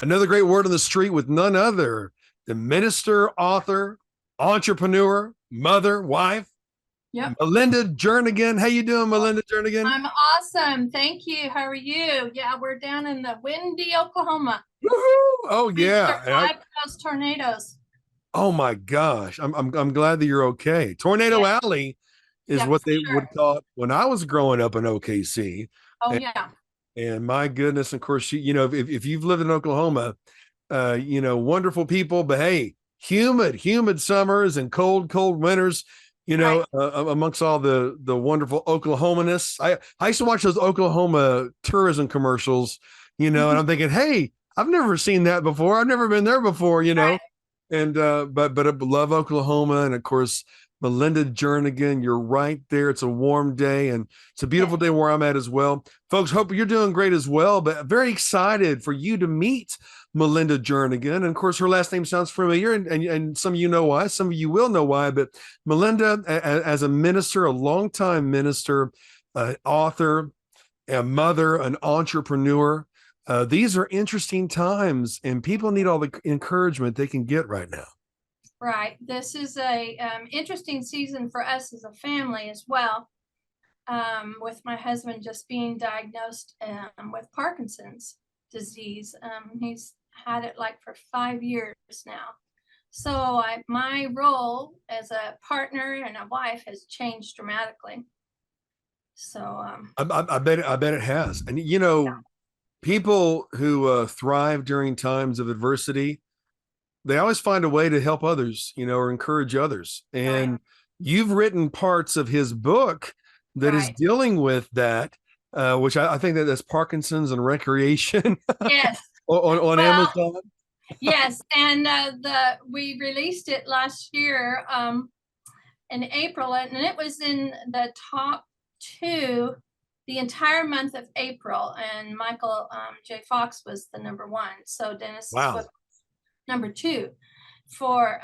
Another great word on the street with none other than minister, author, entrepreneur, mother, wife, Yep. Melinda Jernigan. How you doing, Melinda Jernigan? I'm awesome. Thank you. How are you? Yeah, we're down in the windy Oklahoma. Woohoo! Oh We yeah. survived those tornadoes. Oh my gosh. I'm glad that you're okay. Tornado Yeah, Alley is yeah, what for they would sure. call it when I was growing up in OKC. Oh And, yeah. and my goodness, of course, if you've lived in Oklahoma, wonderful people, but hey, humid summers and cold winters, Right. amongst all the wonderful Oklahomanists. I used to watch those Oklahoma tourism commercials, and Mhm. I'm thinking, hey, I've never seen that before. I've never been there before, Right. and but I love Oklahoma, and of course Melinda Jernigan. You're right there. It's a warm day, and it's a Yes. beautiful day where I'm at as well, folks. Hope you're doing great as well. But very excited for you to meet Melinda Jernigan, and of course her last name sounds familiar, and some of you know why. Some of you will know why. But Melinda, as a minister, a longtime minister, author, a mother, an entrepreneur. These are interesting times, and people need all the encouragement they can get right now. Right. This is a interesting season for us as a family as well. With my husband just being diagnosed with Parkinson's disease. He's had it like for 5 years now. So my role as a partner and a wife has changed dramatically. So I bet it has, and people who thrive during times of adversity, they always find a way to help others, or encourage others. right, And you've written parts of his book that is right. dealing with that, which I think that's Parkinson's and recreation Yes. on Well, Amazon. yes, and the we released it last year in April, and it was in the top two the entire month of April. And Michael J. Fox was the number one. So Dennis's book Wow. number two for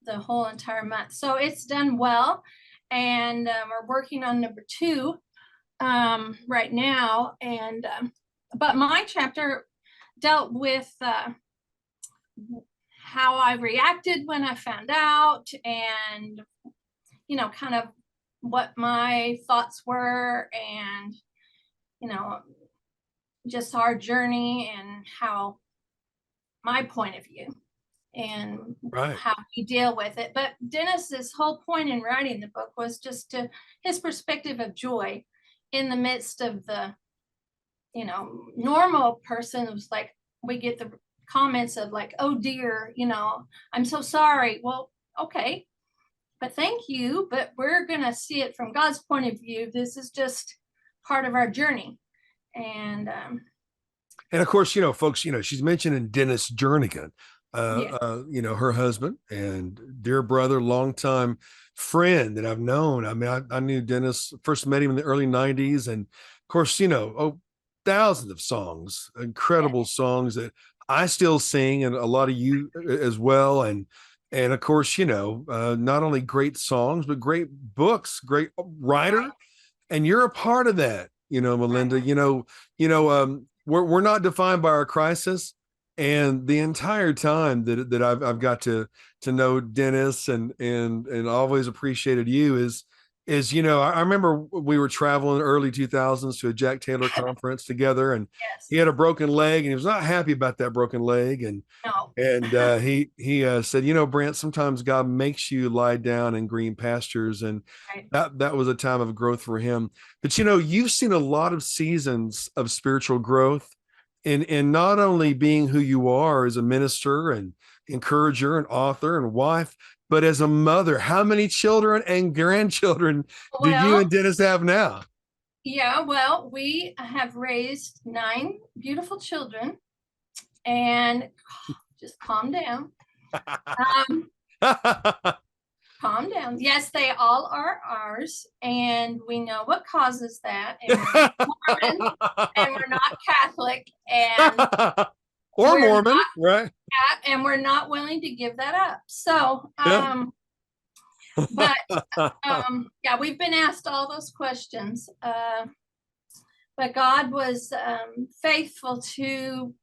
the whole entire month. So it's done well, and we're working on number two right now. And but my chapter dealt with how I reacted when I found out, and kind of what my thoughts were, and you know, just our journey and how my point of view and Right. how we deal with it. But Dennis's whole point in writing the book was just to his perspective of joy in the midst of the, normal person who's like, we get the comments of like, oh dear, I'm so sorry. Well, okay, but thank you. But we're going to see it from God's point of view. This is just part of our journey. And And of course, folks, she's mentioning Dennis Jernigan, yeah, her husband and dear brother, longtime friend that I've known. I mean, I knew Dennis, first met him in the early 90s. And of course, thousands of songs, yeah, incredible songs that I still sing, and a lot of you as well. And of course, not only great songs, but great books, great writer, right, and you're a part of that, right. Melinda. We're not defined by our crisis, and the entire time that I've got to know Dennis and always appreciated you is I remember we were traveling early 2000s to a Jack Taylor conference together, and Yes. he had a broken leg, and he was not happy about that broken leg. and No. and he said, Brant, sometimes God makes you lie down in green pastures, and Right. that was a time of growth for him. But you've seen a lot of seasons of spiritual growth in not only being who you are as a minister and encourager and author and wife, but as a mother. How many children and grandchildren do you Well, and Dennis have now? yeah, well, we have raised 9 beautiful children, and just calm down. Um, calm down. Yes, they all are ours, and we know what causes that. And we're not Mormon, and we're not Catholic, and Or we're Mormon, not right? and we're not willing to give that up. So, Yeah. but yeah, we've been asked all those questions. But God was faithful to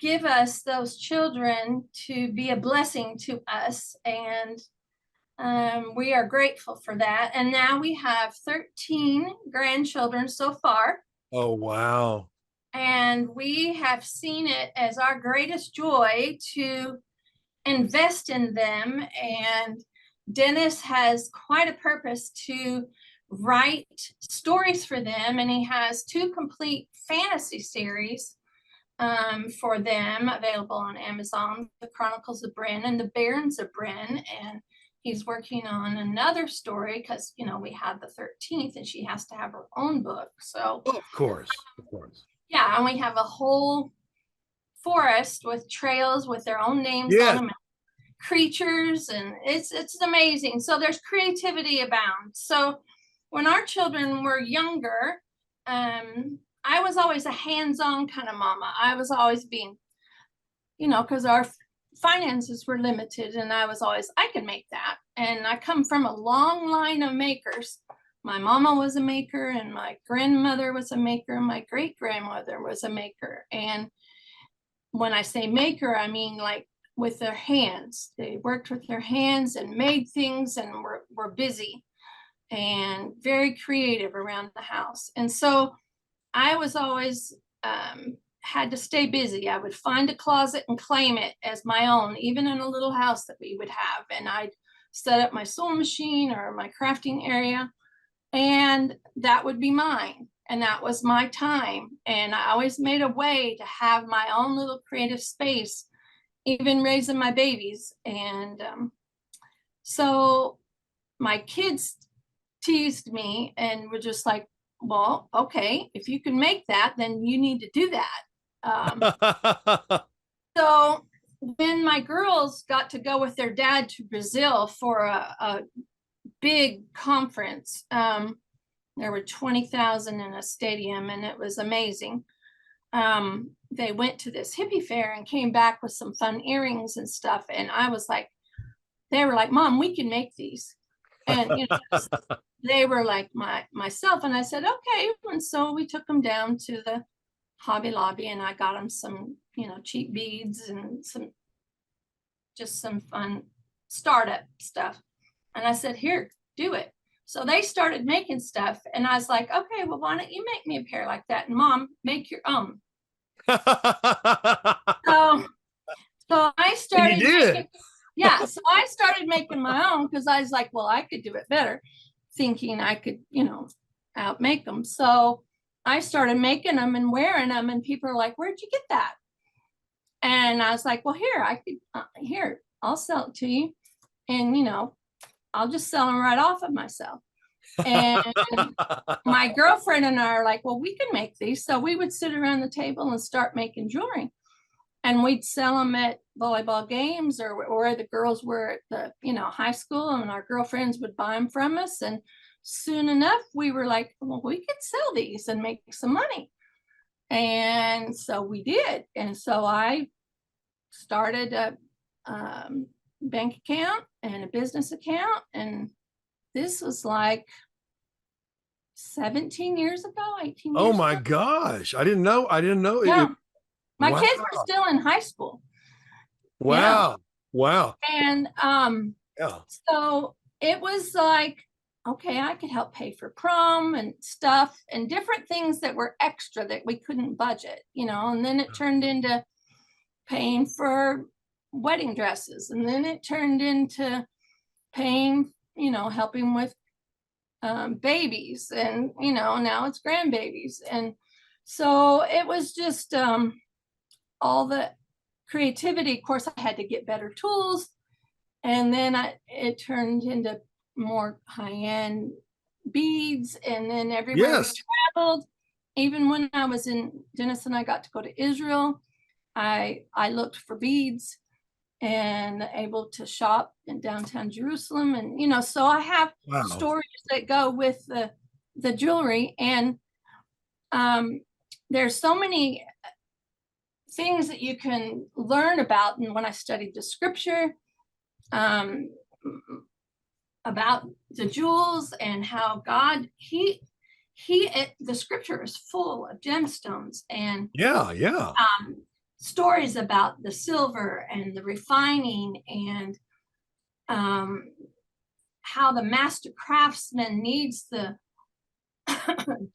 give us those children to be a blessing to us. And we are grateful for that. And now we have 13 grandchildren so far. Oh, wow. And we have seen it as our greatest joy to invest in them. And Dennis has quite a purpose to write stories for them. And he has 2 complete fantasy series for them available on Amazon, The Chronicles of Bryn and The Barons of Bryn. And he's working on another story because, you know, we have the 13th and she has to have her own book. So, Oh, of course. Of course. yeah, and we have a whole forest with trails with their own names Yes. on them, creatures, and it's amazing. So there's creativity abound. So when our children were younger, I was always a hands-on kind of mama. I was always being, you know, because our finances were limited, and I was always, I can make that. And I come from a long line of makers. My mama was a maker, and my grandmother was a maker, and my great grandmother was a maker. And when I say maker, I mean like with their hands. They worked with their hands and made things and were busy and very creative around the house. And so I was always had to stay busy. I would find a closet and claim it as my own, even in a little house that we would have. And I'd set up my sewing machine or my crafting area, and that would be mine. And that was my time. And I always made a way to have my own little creative space, even raising my babies. And so my kids teased me and were just like, well, okay, if you can make that, then you need to do that. So when my girls got to go with their dad to Brazil for a big conference, there were 20,000 in a stadium, and it was amazing. They went to this hippie fair and came back with some fun earrings and stuff. And I was like, they were like, Mom, we can make these. And, you know, they were like myself. And I said, okay. And so we took them down to the Hobby Lobby, and I got them some, you know, cheap beads and just some fun startup stuff. And I said, here, do it. So they started making stuff, and I was like, okay, well, why don't you make me a pair like that? And Mom, make your own. So I started making, yeah, so I started making my own because I was like, well, I could do it better, thinking I could, you know, outmake them. So I started making them and wearing them, and people are like, where'd you get that? And I was like, well, here, I could, here, I'll sell it to you. And, you know, I'll just sell them right off of myself. And my girlfriend and I are like, well, we can make these. So we would sit around the table and start making jewelry. And we'd sell them at volleyball games or where the girls were at the, you know, high school, and our girlfriends would buy them from us. And soon enough, we were like, well, we could sell these and make some money. And so we did. And so I started a bank account and a business account. And this was like 17 years ago, 18 years Oh my ago. gosh. I didn't know. Yeah. My wow. kids were still in high school. Wow. Yeah. Wow. And Yeah. so it was like, okay, I could help pay for prom and stuff and different things that were extra that we couldn't budget, you know. And then it turned into paying for wedding dresses, and then it turned into paying, you know, helping with babies, and, you know, now it's grandbabies. And so it was just all the creativity. Of course, I had to get better tools, and then it turned into more high-end beads. And then everywhere we traveled, even when I was in, Dennis and I got to go to Israel, I looked for beads and able to shop in downtown Jerusalem. And, you know, so I have stories that go with the jewelry. And there's so many things that you can learn about. And when I studied the scripture, about the jewels and how God, the scripture is full of gemstones. And stories about the silver and the refining and how the master craftsman needs to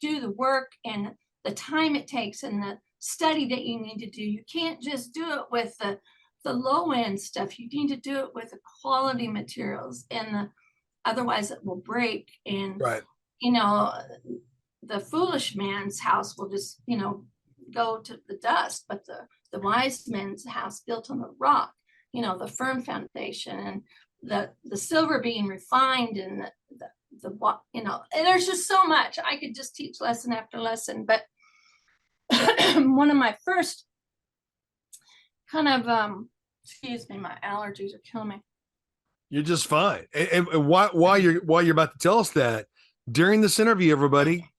do the work and the time it takes and the study that you need to do. You can't just do it with the low end stuff. You need to do it with the quality materials, and otherwise it will break. And Right. you know, the foolish man's house will just, go to the dust, but the wise man's house built on the rock, the firm foundation, and the silver being refined, and and there's just so much. I could just teach lesson after lesson, but one of my first kind of excuse me, my allergies are killing me. You're just fine. And while you're about to tell us that, during this interview, everybody,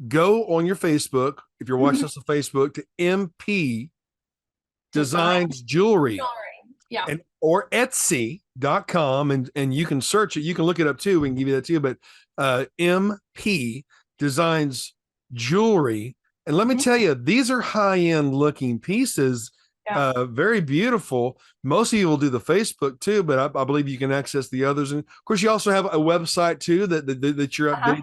go on your Facebook, if you're watching us on Facebook, to MP Designs Jewelry. Yeah. And or Etsy.com, and you can search it. You can look it up too. We can give you that too. But MP Designs Jewelry. And let me tell you, these are high-end looking pieces. Yeah. Very beautiful. Most of you will do the Facebook too, but I believe you can access the others. And of course, you also have a website too that you're updating.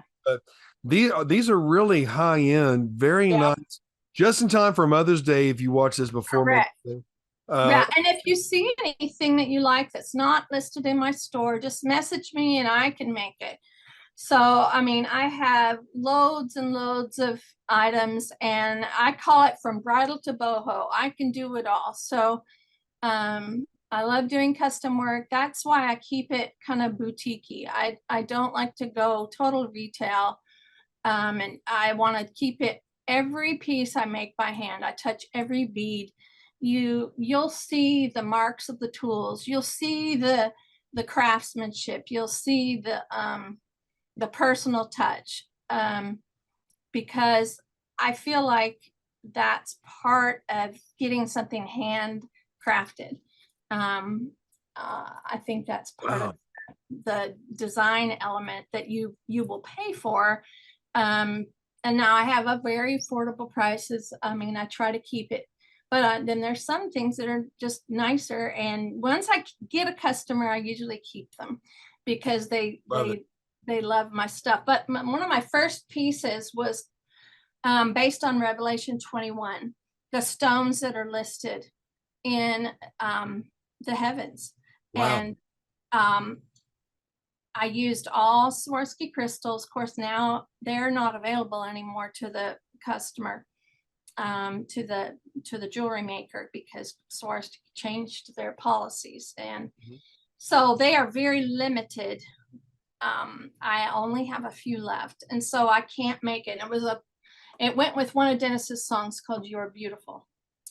These are really high-end, very nice. Just in time for Mother's Day if you watch this before Mother's Day. Yeah, and if you see anything that you like that's not listed in my store, just message me and I can make it. So, I mean, I have loads and loads of items, and I call it from bridal to boho. I can do it all. So, I love doing custom work. That's why I keep it kind of boutique-y. I don't like to go total retail, and I want to keep it. Every piece I make by hand. I touch every bead. You'll see the marks of the tools. You'll see the craftsmanship. You'll see the personal touch, because I feel like that's part of getting something handcrafted. I think that's part of the design element that you will pay for. And now I have a very affordable prices. I mean, I try to keep it. But then there's some things that are just nicer. And once I get a customer, I usually keep them because they love my stuff. But one of my first pieces was based on Revelation 21, the stones that are listed in the heavens. Wow. And I used all Swarovski crystals. Of course, now they're not available anymore to the customer. To the jewelry maker, because Swarovski changed their policies, and so they are very limited. I only have a few left, and so I can't make it. It went with one of Dennis's songs called "You're Beautiful"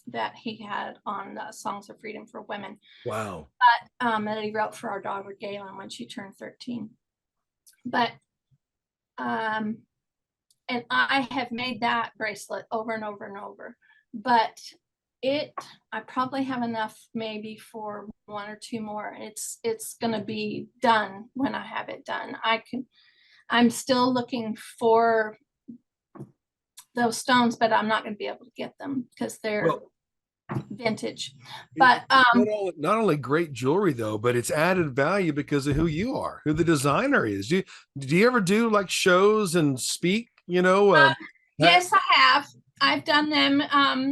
that he had on Songs of Freedom for Women. Wow. But that he wrote for our daughter Galen when she turned 13. But and I have made that bracelet over and over and over, but I probably have enough maybe for one or two more. It's going to be done when I have it done. I'm still looking for those stones, but I'm not going to be able to get them because they're vintage. But not only great jewelry though, but it's added value because of who you are, who the designer is. Do you ever do like shows and speak? Yes, I have. I've done them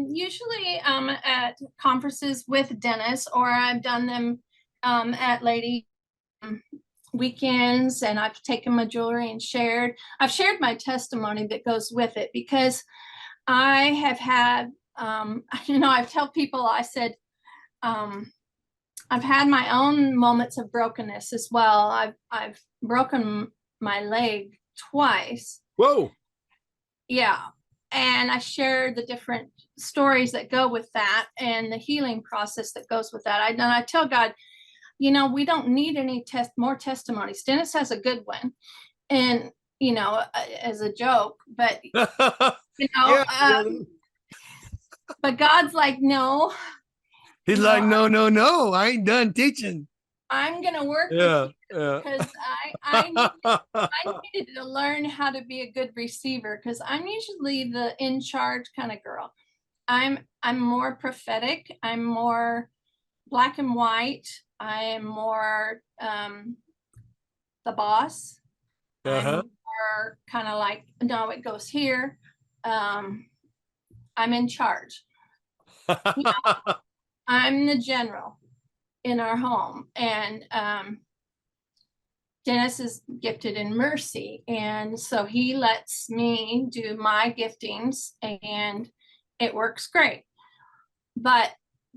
usually at conferences with Dennis, or I've done them at lady weekends, and I've taken my jewelry and I've shared my testimony that goes with it, because I have had, I tell people, I said, I've had my own moments of brokenness as well. I've broken my leg twice. Whoa. Yeah. And I share the different stories that go with that and the healing process that goes with that. I tell God, we don't need any more testimonies. Dennis has a good one, and, as a joke, but, but God's like, no. He's like, no, I ain't done teaching. I'm going to work with you, because I needed to learn how to be a good receiver, because I'm usually the in charge kind of girl. I'm more prophetic. I'm more black and white. I am more the boss. I'm Uh-huh. more kind of like, no, it goes here. I'm in charge. You know, I'm the general in our home. And Dennis is gifted in mercy. And so he lets me do my giftings and it works great. But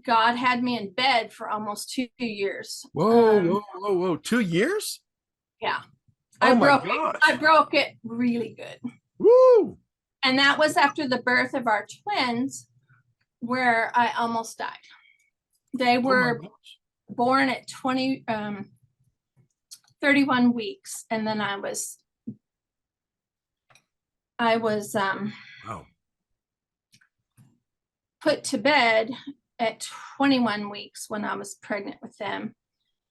God had me in bed for almost 2 years. Whoa, whoa, whoa, whoa. 2 years? Yeah, Oh my I gosh. broke it really good. Woo. And that was after the birth of our twins, where I almost died. They Oh my were gosh. born at 31 weeks. And then I was Wow. put to bed at 21 weeks when I was pregnant with them.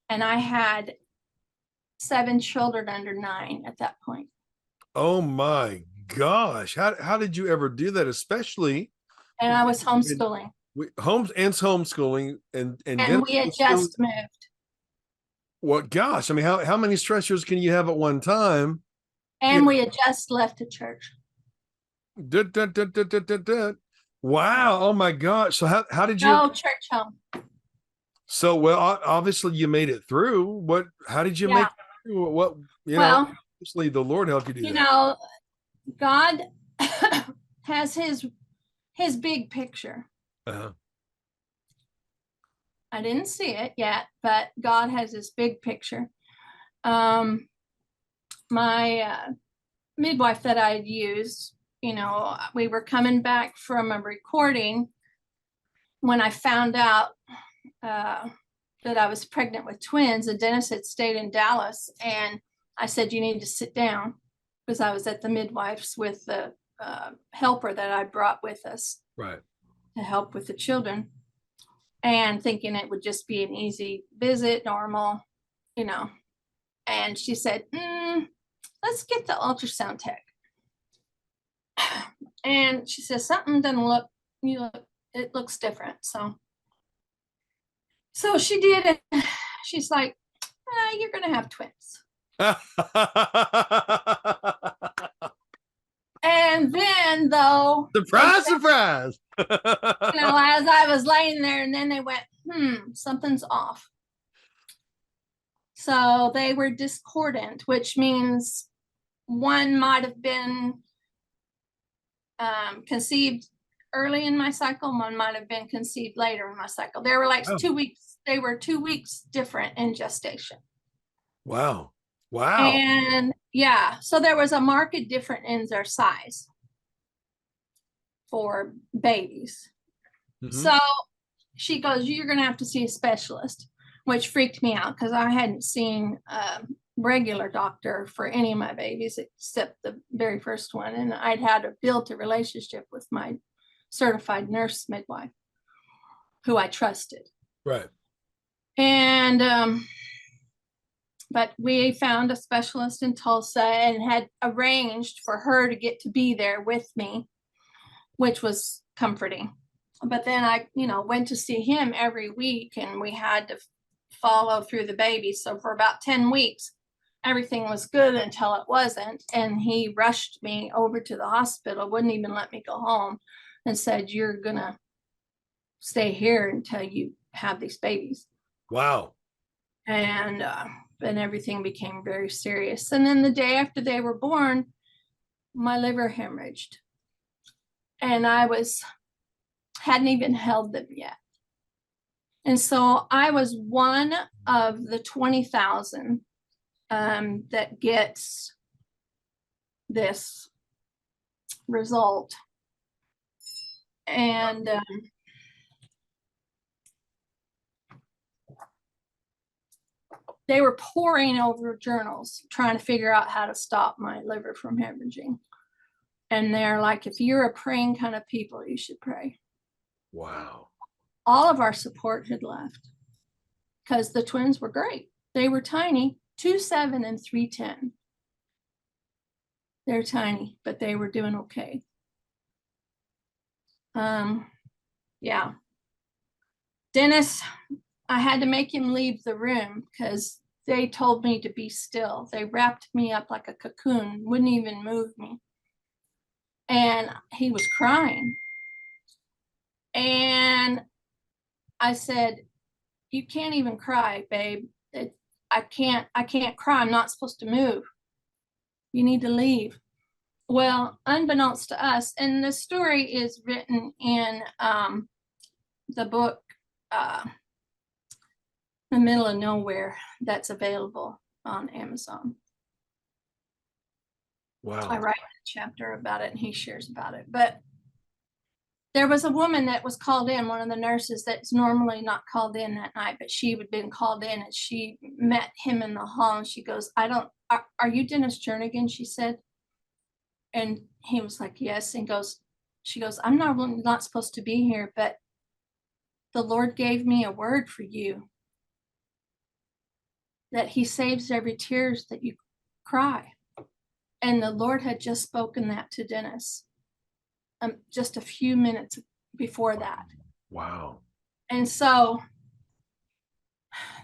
And I had 7 children under 9 at that point. Oh my gosh. How did you ever do that? Especially And I was homeschooling. homeschooling and And Dennis we had was still just moved. what gosh. I mean, how many stressors can you have at one time? You And we had just left a church. know, wow. Oh my gosh. So how did you No church home. so well obviously you made it through. How did you make Yeah. it through? What Well, obviously the Lord helped you do you that. know, God has his big picture. Uh-huh. I didn't see it yet, but God has this big picture. My midwife that I had used, we were coming back from a recording when I found out that I was pregnant with twins, and Dennis had stayed in Dallas. And I said, you need to sit down, because I was at the midwife's with the helper that I brought with us Right. to help with the children, and thinking it would just be an easy visit, normal, you know. And she said, let's get the ultrasound tech. And she says, something doesn't look, it looks different. So she did it. She's like, you're going to have twins. And then, though, Surprise, surprise. as I was laying there, and then they went, something's off. So they were discordant, which means one might have been conceived early in my cycle, one might have been conceived later in my cycle. They were like Oh. 2 weeks. They were 2 weeks different in gestation. Wow. Wow. And yeah, so there was a marked difference in their size for babies. Mm-hmm. So she goes, you're going to have to see a specialist, which freaked me out because I hadn't seen a regular doctor for any of my babies except the very first one. And I'd had built a relationship with my certified nurse midwife who I trusted. Right. And but we found a specialist in Tulsa and had arranged for her to get to be there with me, which was comforting. But then I, went to see him every week, and we had to follow through the baby. So for about 10 weeks, everything was good until it wasn't. And he rushed me over to the hospital, wouldn't even let me go home, and said, you're going to stay here until you have these babies. Wow. And then everything became very serious. And then the day after they were born, my liver hemorrhaged. And I hadn't even held them yet. And so I was one of the 20,000 that gets this result. And they were poring over journals, trying to figure out how to stop my liver from hemorrhaging. And they're like, if you're a praying kind of people, you should pray. Wow. All of our support had left because the twins were great. They were tiny, 2'7" and 3'10". They're tiny, but they were doing okay. Yeah. Dennis, I had to make him leave the room because they told me to be still. They wrapped me up like a cocoon, wouldn't even move me. And he was crying. And I said, you can't even cry, babe. I can't cry. I'm not supposed to move. You need to leave. Well, unbeknownst to us, and the story is written in the book, The Middle of Nowhere, that's available on Amazon. Wow. I write a chapter about it and he shares about it. But there was a woman that was called in, one of the nurses that's normally not called in that night, but she had been called in, and she met him in the hall and she goes, are you Dennis Jernigan? She said. And he was like, yes. And she goes, I'm not supposed to be here, but the Lord gave me a word for you, that he saves every tears that you cry. And the Lord had just spoken that to Dennis just a few minutes before that. Wow. And so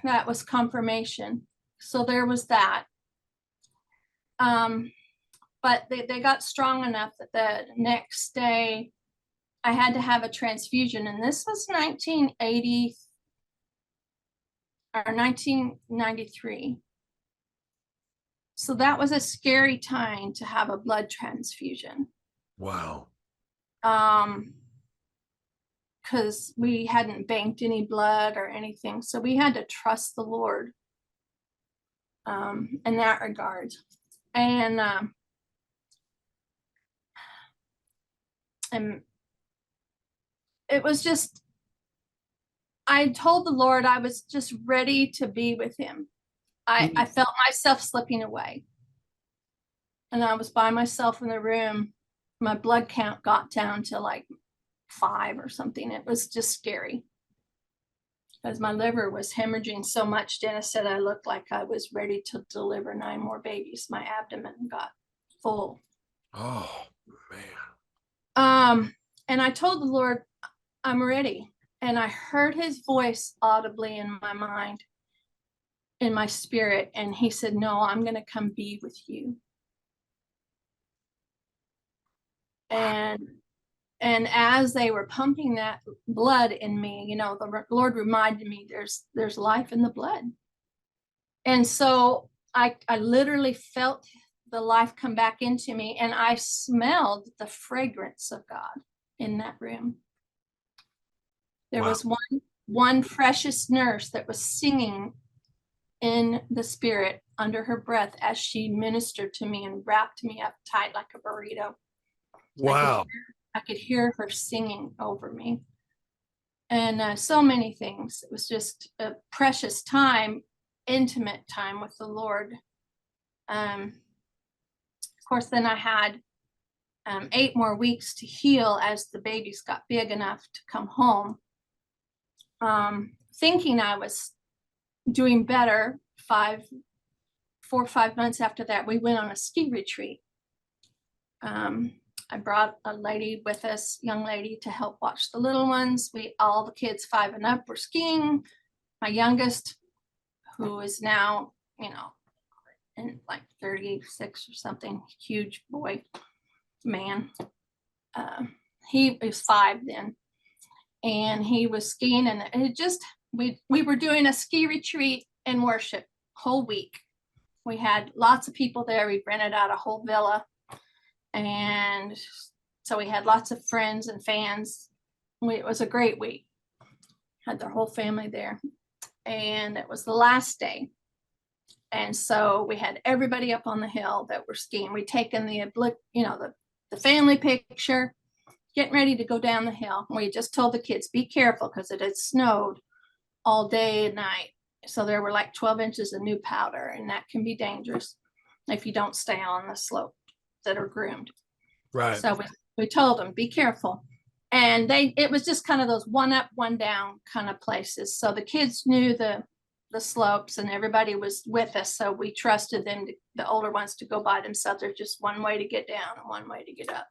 that was confirmation. So there was that. But they got strong enough that the next day I had to have a transfusion. And this was 1980 or 1993. So that was a scary time to have a blood transfusion. Wow. Because we hadn't banked any blood or anything. So we had to trust the Lord in that regard. And it was just, I told the Lord I was just ready to be with him. I felt myself slipping away. And I was by myself in the room. My blood count got down to like 5 or something. It was just scary. Because my liver was hemorrhaging so much. Dennis said I looked like I was ready to deliver 9 more babies. My abdomen got full. Oh, man. And I told the Lord, I'm ready. And I heard his voice audibly in my mind, in my spirit. And he said, no, I'm going to come be with you. And as they were pumping that blood in me, you know, the Lord reminded me there's life in the blood. And so I literally felt the life come back into me, and I smelled the fragrance of God in that room. There was one precious nurse that was singing in the spirit under her breath as she ministered to me and wrapped me up tight like a burrito. Wow. I could hear her singing over me. And so many things. It was just a precious time, intimate time with the Lord. Of course, then I had 8 more weeks to heal as the babies got big enough to come home. Thinking I was doing better, 4 or 5 months after that, we went on a ski retreat. I brought a lady with us, young lady, to help watch the little ones. All the kids 5 and up were skiing. My youngest, who is now, you know, in like 36 or something, huge boy, man. He was 5 then, and he was skiing, and it just, we were doing a ski retreat and worship whole week. We had lots of people there. We rented out a whole villa. And so we had lots of friends and fans. It was a great week. Had their whole family there. And it was the last day. And so we had everybody up on the hill that were skiing. We'd taken the family picture, getting ready to go down the hill. We just told the kids, be careful, because it had snowed all day and night. So there were like 12 inches of new powder, and that can be dangerous if you don't stay on the slope that are groomed. Right. So we told them, be careful. And it was just kind of those one up, one down kind of places. So the kids knew the slopes, and everybody was with us. So we trusted them, the older ones, to go by themselves. There's just one way to get down and one way to get up.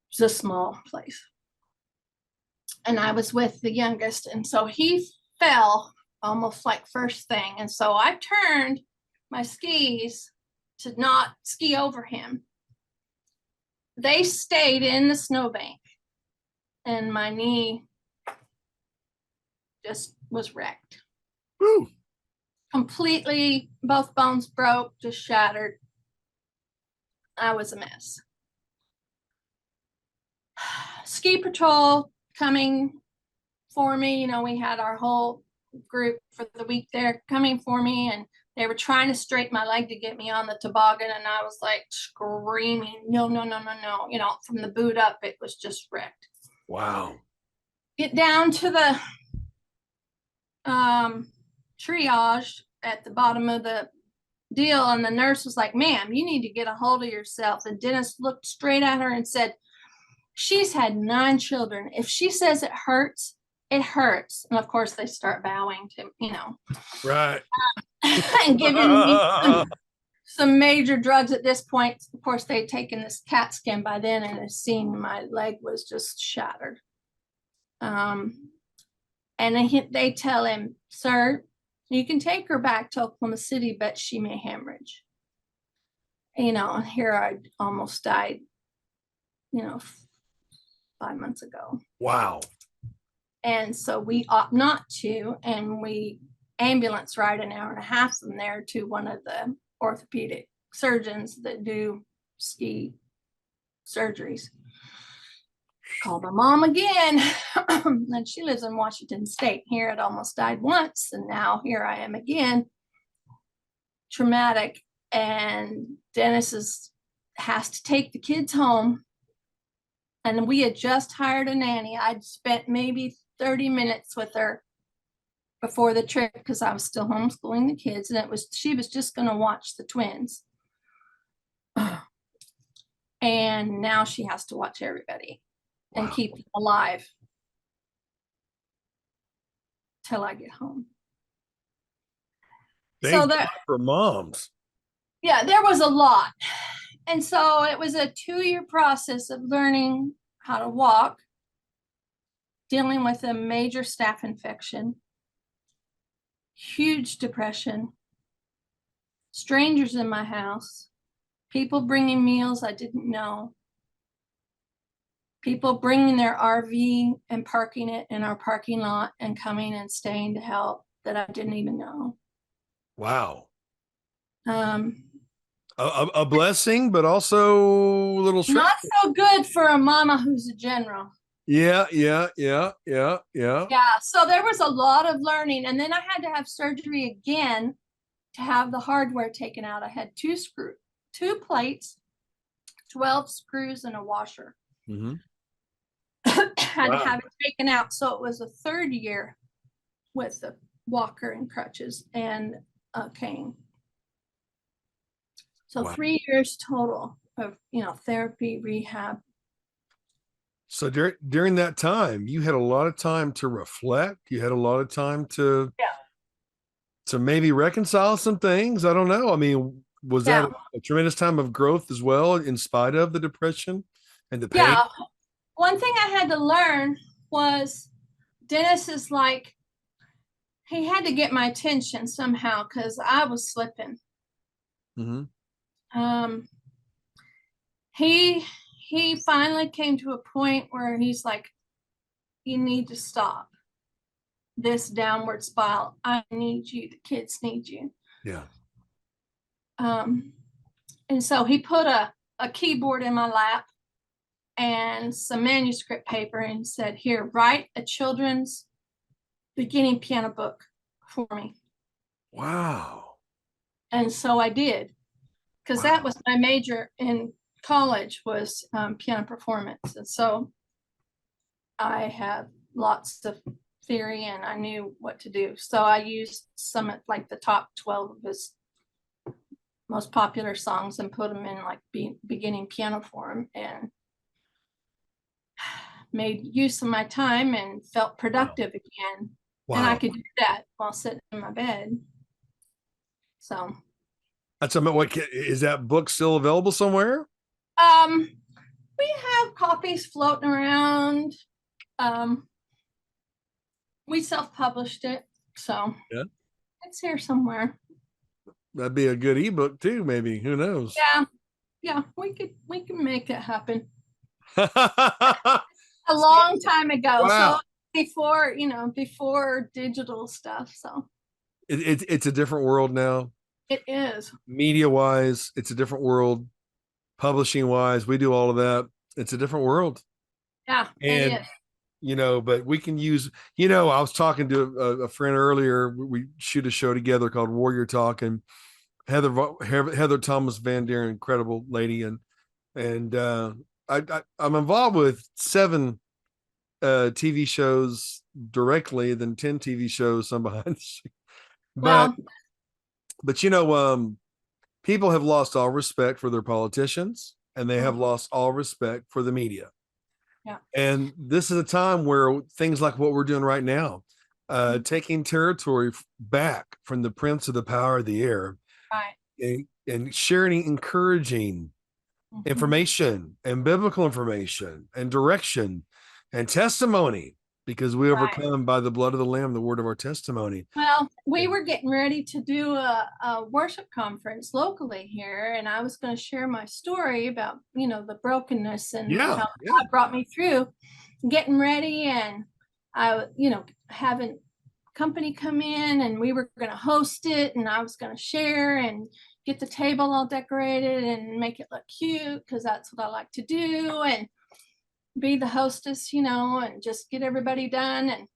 It's a small place. and I was with the youngest. And so he fell almost like first thing. And so I turned my skis to not ski over him. They stayed in the snowbank, and my knee just was wrecked. Woo. Completely, both bones broke, just shattered. I was a mess. Ski patrol coming for me. You know, we had our whole group for the week there coming for me, and they were trying to straighten my leg to get me on the toboggan, and I was like screaming, no, no, no, no, no. You know, from the boot up, it was just wrecked. Wow. Get down to the triage at the bottom of the deal, and the nurse was like, ma'am, you need to get a hold of yourself. And Dennis looked straight at her and said, she's had 9 children. If she says it hurts, it hurts. And of course they start bowing to, you know, Right. and giving me some major drugs at this point. Of course, they'd taken this CAT scan by then and had seen my leg was just shattered. And they tell him, sir, you can take her back to Oklahoma City, but she may hemorrhage. You know, and here I almost died, you know, 5 months ago. Wow. And so we ought not to, and we ambulance ride an hour and a half from there to one of the orthopedic surgeons that do ski surgeries. Called my mom again, and she lives in Washington State. Here I'd almost died once, and now here I am again. Traumatic, and Dennis has to take the kids home, and we had just hired a nanny. I'd spent maybe 30 minutes with her before the trip because I was still homeschooling the kids, and she was just going to watch the twins. And now she has to watch everybody and keep them alive till I get home. Thank so that for moms. Yeah, there was a lot. And so it was a 2-year process of learning how to walk, dealing with a major staph infection, huge depression, strangers in my house, people bringing meals I didn't know, people bringing their RV and parking it in our parking lot and coming and staying to help that I didn't even know. Wow. A blessing, but also a little stressful. Not so good for a mama who's a general. Yeah. Yeah, so there was a lot of learning, and then I had to have surgery again to have the hardware taken out. I had 2 plates, 12 screws, and a washer. Mm-hmm. Had to have it taken out. So it was a 3rd year with the walker and crutches and a cane. So 3 years total of, you know, therapy, rehab. So during that time, you had a lot of time to reflect. You had a lot of time to maybe reconcile some things. I don't know. I mean, was that a tremendous time of growth as well, in spite of the depression and the pain? Yeah. One thing I had to learn was Dennis is like, he had to get my attention somehow because I was slipping. Mm-hmm. He finally came to a point where he's like, you need to stop this downward spiral. I need you. The kids need you. Yeah. And so he put a keyboard in my lap and some manuscript paper and said, here, write a children's beginning piano book for me. Wow. And so I did, because that was my major in college, was piano performance. And so I had lots of theory and I knew what to do. So I used some of like the top 12 of his most popular songs and put them in like beginning piano form, and made use of my time and felt productive again. And I could do that while sitting in my bed. So that's what is that book still available somewhere? We have copies floating around. We self-published it, so Yeah. it's here somewhere. That'd be a good ebook too, maybe. Who knows? Yeah, yeah, we can make it happen. Wow. A long time ago, so before, before digital stuff. So It's a different world now. it is. Media wise, it's a different world. Publishing wise, we do all of that. It's a different world. Yeah, And it is. but we can use, I was talking to a friend earlier. We shoot a show together called Warrior Talk, and Heather Thomas Van Der, incredible lady, and I'm involved with 7 TV shows directly, then 10 TV shows I'm behind. But Well, people have lost all respect for their politicians, and they have lost all respect for the media. yeah, And this is a time where things like what we're doing right now, taking territory back from the prince of the power of the air, right. and sharing encouraging information and biblical information and direction and testimony, because we Right. overcome by the blood of the Lamb, the word of our testimony. Well, we were getting ready to do a worship conference locally here, and I was going to share my story about, the brokenness and how God brought me through getting ready. And I, having company come in, and we were going to host it, and I was going to share and get the table all decorated and make it look cute, because that's what I like to do, and be the hostess, and just get everybody done. And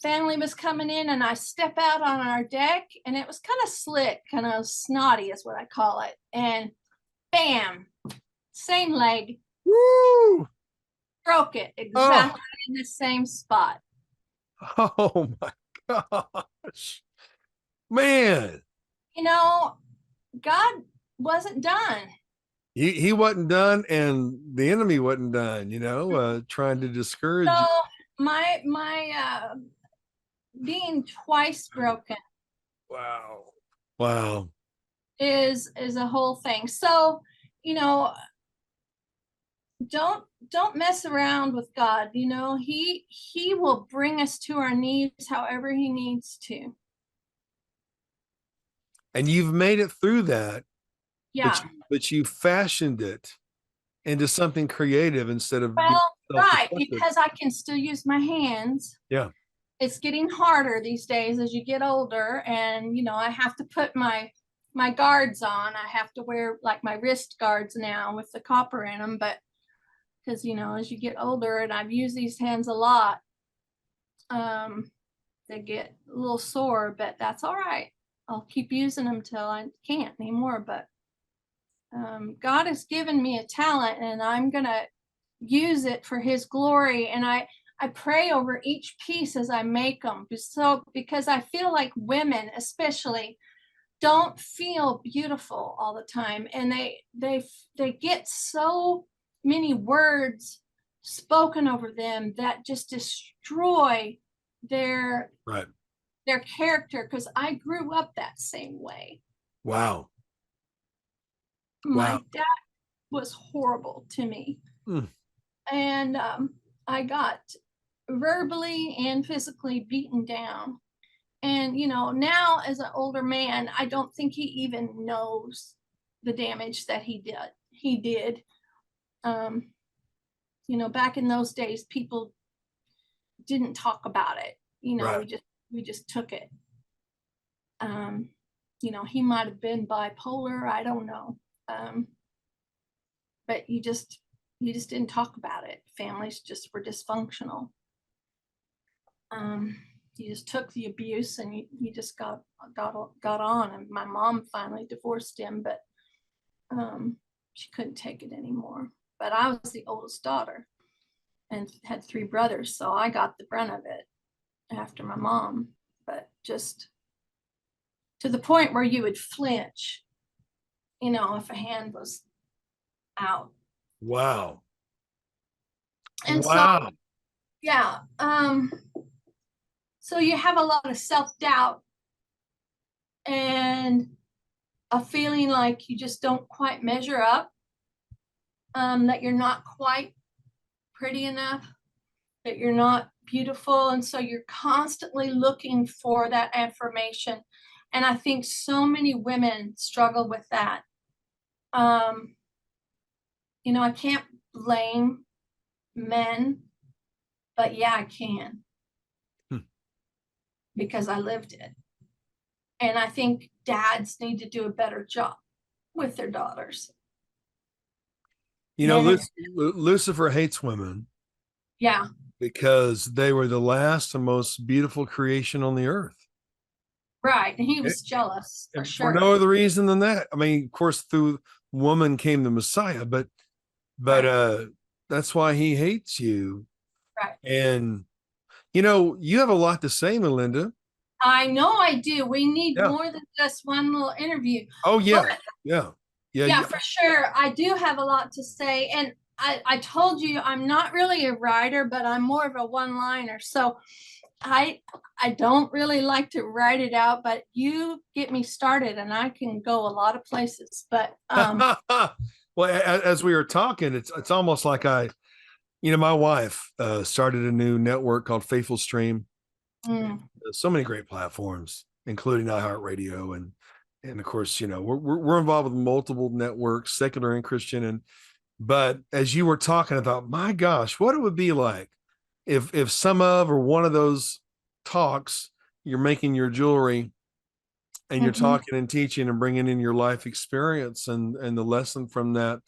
family was coming in, and I step out on our deck, and it was kind of slick, kind of snotty is what I call it. And bam, same leg. Woo! Broke it exactly in the same spot. Oh my gosh. Man. God wasn't done. He wasn't done, and the enemy wasn't done, trying to discourage So you. my being twice broken Wow is a whole thing. So don't mess around with God. He will bring us to our knees however he needs to. And you've made it through that. Yeah. But you fashioned it into something creative instead of right, because I can still use my hands. Yeah. It's getting harder these days as you get older, and I have to put my guards on. I have to wear like my wrist guards now with the copper in them, but because as you get older, and I've used these hands a lot, they get a little sore, but that's all right. I'll keep using them till I can't anymore. But God has given me a talent, and I'm gonna use it for his glory. And I pray over each piece as I make them, because I feel like women especially don't feel beautiful all the time, and they get so many words spoken over them that just destroy their character, because I grew up that same way. Wow. My dad was horrible to me. And I got verbally and physically beaten down. And now as an older man, I don't think he even knows the damage that he did. Back in those days, people didn't talk about it. We just took it. He might have been bipolar, I don't know. But you just didn't talk about it. Families just were dysfunctional. You just took the abuse, and you just got on. And my mom finally divorced him, but she couldn't take it anymore. But I was the oldest daughter and had 3 brothers, so I got the brunt of it after my mom. But just to the point where you would flinch, if a hand was out. Wow. And so, yeah. So you have a lot of self-doubt and a feeling like you just don't quite measure up, that you're not quite pretty enough, that you're not beautiful. And so you're constantly looking for that affirmation. And I think so many women struggle with that. You know, I can't blame men, but yeah, I can, because I lived it. And I think dads need to do a better job with their daughters. You know, Men, Lucifer hates women yeah, because they were the last and most beautiful creation on the earth. right. And he was jealous for And for sure. no other reason than that. I mean, of course, through woman came the Messiah, but Right. that's why he hates you. Right. And you know, you have a lot to say, Melinda. I know I do. We need Yeah. more than just one little interview. Oh But yeah. Yeah. Yeah. yeah, Yeah. for sure. I do have a lot to say. And I told you I'm not really a writer, but I'm more of a one-liner. So I I don't really like to write it out, but you get me started and I can go a lot of places. But Well, as we were talking, it's almost like you know, my wife started a new network called Faithful Stream. mm, So many great platforms, including iHeartRadio, and of course, you know, we're involved with multiple networks, secular and Christian. And but as you were talking about, my gosh, what it would be like if some of or one of those talks, you're making your jewelry and you're mhm, talking and teaching and bringing in your life experience and the lesson from that,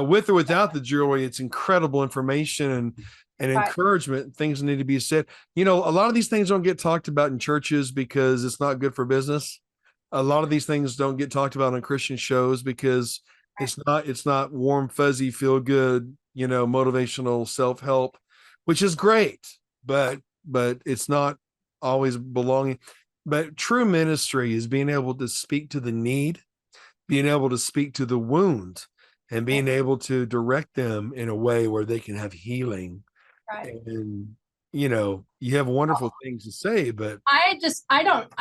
with or without the jewelry, it's incredible information and right. encouragement. Things need to be said. You know, a lot of these things don't get talked about in churches because it's not good for business. A lot of these things don't get talked about on Christian shows because it's not warm, fuzzy, feel good, you know, motivational self-help, which is great, but it's not always belonging. But true ministry is being able to speak to the need, being able to speak to the wound, and being able to direct them in a way where they can have healing. Right. And you know, you have wonderful things to say, but I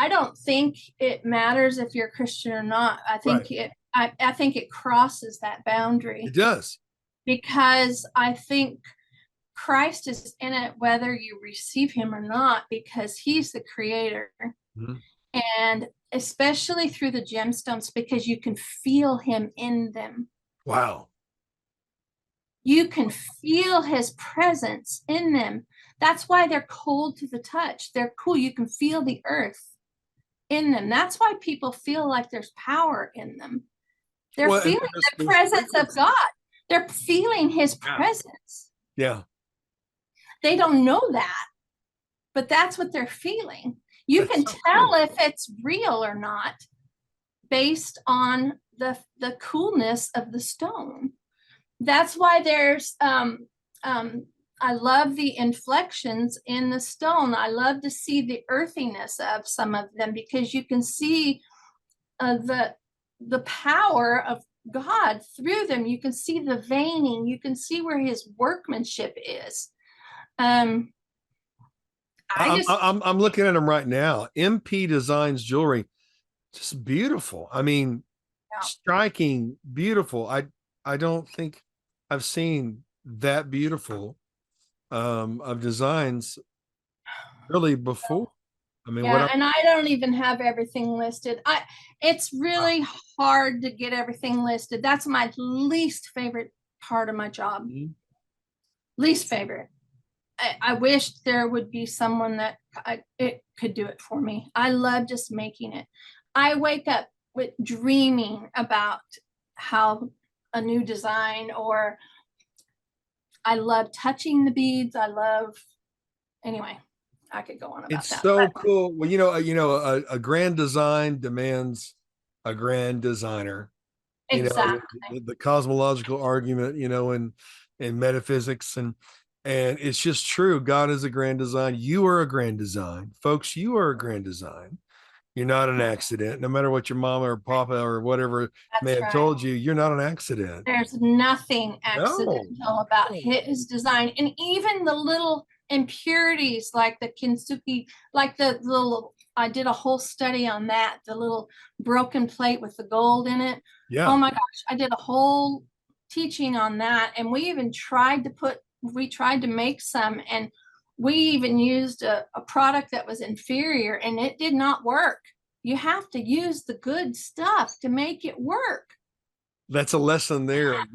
don't think it matters if you're Christian or not. right, I think it crosses that boundary, it does. because I think Christ is in it whether you receive him or not, because he's the creator. Mhm. And especially through the gemstones, because you can feel him in them. Wow. You can feel his presence in them. That's why they're cold to the touch. They're cool. You can feel the earth in them. That's why people feel like there's power in them. They're Well, and feeling the there's presence of frequency. God. They're feeling his Yeah. presence. Yeah. They don't know that, but that's what they're feeling. You That's can so tell cool. if it's real or not based on the coolness of the stone. That's why there's I love the inflections in the stone. I love to see the earthiness of some of them, because you can see the power of God through them. You can see the veining. You can see where his workmanship is. Um, I just I'm looking at them right now. MP Designs jewelry, just beautiful. I mean, yeah. striking, beautiful. I don't think I've seen that beautiful of designs really before. I mean, what Yeah, and I don't even have everything listed. It's wow. really hard to get everything listed. That's my least favorite part of my job. Mhm. Least favorite. I wish there would be someone that it could do it for me. I love just making it. I wake up with dreaming about how a new design, or I love touching the beads. I love, anyway, I could go on about It's that, but so cool. Well, a grand design demands a grand designer. You know, exactly. the cosmological argument, you know, and metaphysics and it's just true. God is a grand design. You are a grand design, folks. You are a grand design. You're not an accident. No matter what your mama or papa or whatever may That's have right. told you, you're not an accident. There's nothing No. accidental about his design. And even the little impurities, like the kintsugi, like the little, I did a whole study on that, the little broken plate with the gold in it. Oh Yeah. my gosh, I did a whole teaching on that. And we tried to make some, and we even used a product that was inferior and it did not work. You have to use the good stuff to make it work. That's a lesson there. I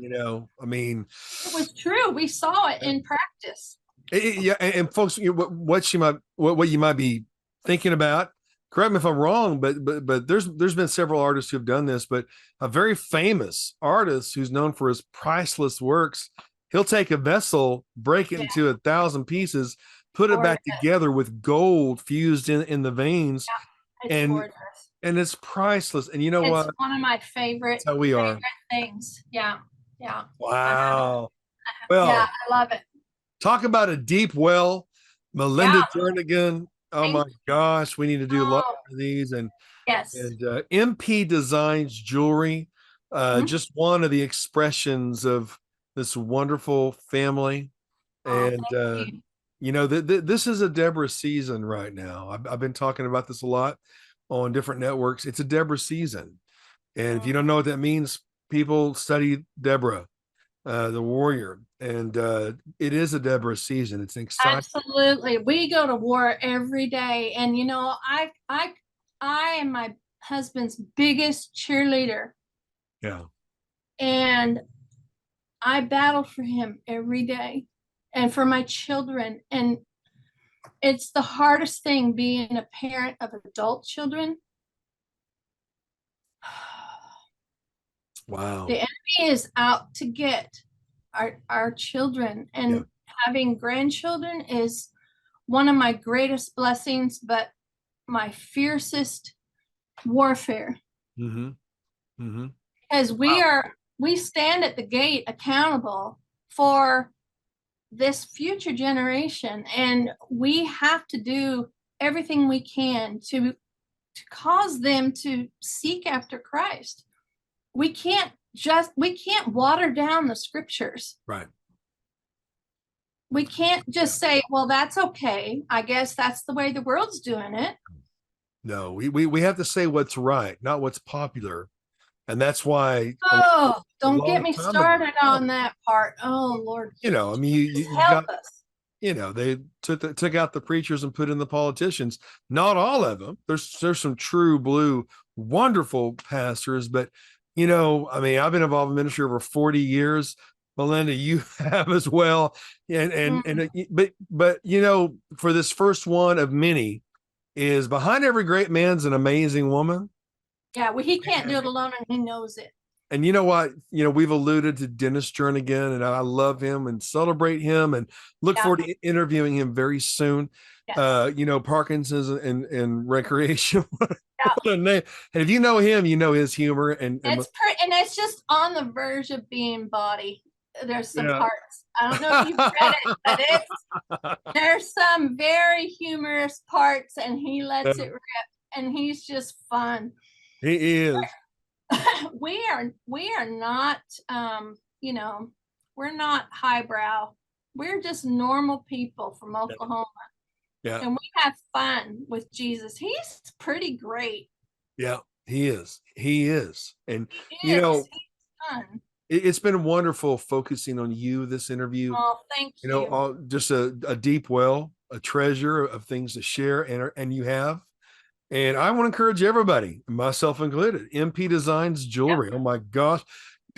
mean, It was true. We saw it in practice. yeah. And folks, what you might be thinking about, correct me if I'm wrong, but there's been several artists who've done this, but a very famous artist who's known for his priceless works, he'll take a vessel, break it into 1,000 pieces, put it back together with gold fused in the veins, It's and gorgeous. and it's priceless. And you know what? It's one of my favorite, That's how we are. things. Yeah. Yeah. Wow. Yeah, Well, I love it. talk about a deep well. Melinda Jernigan. Oh my gosh, we need to do a lot of these. And Yes. MP Designs Jewelry, just one of the expressions of this wonderful family. And this is a Deborah season right now. I've been talking about this a lot on different networks. It's a Deborah season, and if you don't know what that means, people study Deborah, the warrior, and it is a Deborah season. It's exciting. Absolutely. We go to war every day. And I am my husband's biggest cheerleader. Yeah. And I battle for him every day and for my children. And it's the hardest thing being a parent of adult children. Wow. The enemy is out to get our children, and having grandchildren is one of my greatest blessings, but my fiercest warfare. Because we stand at the gate accountable for this future generation, and we have to do everything we can to cause them to seek after Christ. We can't water down the scriptures. Right. We can't just say, well, that's okay. I guess that's the way the world's doing it. No, we have to say what's right, not what's popular. And that's why. Oh, don't get me started on that part. Oh, Lord. I mean, you help got us. They took out the preachers and put in the politicians. Not all of them. There's some true blue, wonderful pastors, but I mean, I've been involved in ministry over 40 years. Melinda, you have as well. But for this first one of many, is behind every great man's an amazing woman. Yeah, well, he can't do it alone, and he knows it. And you know what? We've alluded to Dennis Jernigan, and I love him and celebrate him and look forward to interviewing him very soon. Yes. Parkinson's and recreation. What a name. And if you know him, you know his humor. And it's just on the verge of being body. There's some parts. I don't know if you've read it, but there's some very humorous parts, and he lets it rip, and he's just fun. He is. We are not, we're not highbrow. We're just normal people from Oklahoma. Yeah. And we have fun with Jesus. He's pretty great. Yeah, he is. He is. And, he's fun. It's been wonderful focusing on you, this interview. Oh, thank you. Just a deep well, a treasure of things to share, and you have. And I want to encourage everybody, myself included, MP Designs Jewelry. Yep. Oh my gosh.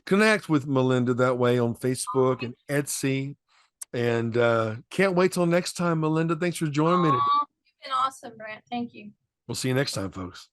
Connect with Melinda that way on Facebook and Etsy. And can't wait till next time, Melinda. Thanks for joining me today. You've been awesome, Brant. Thank you. We'll see you next time, folks.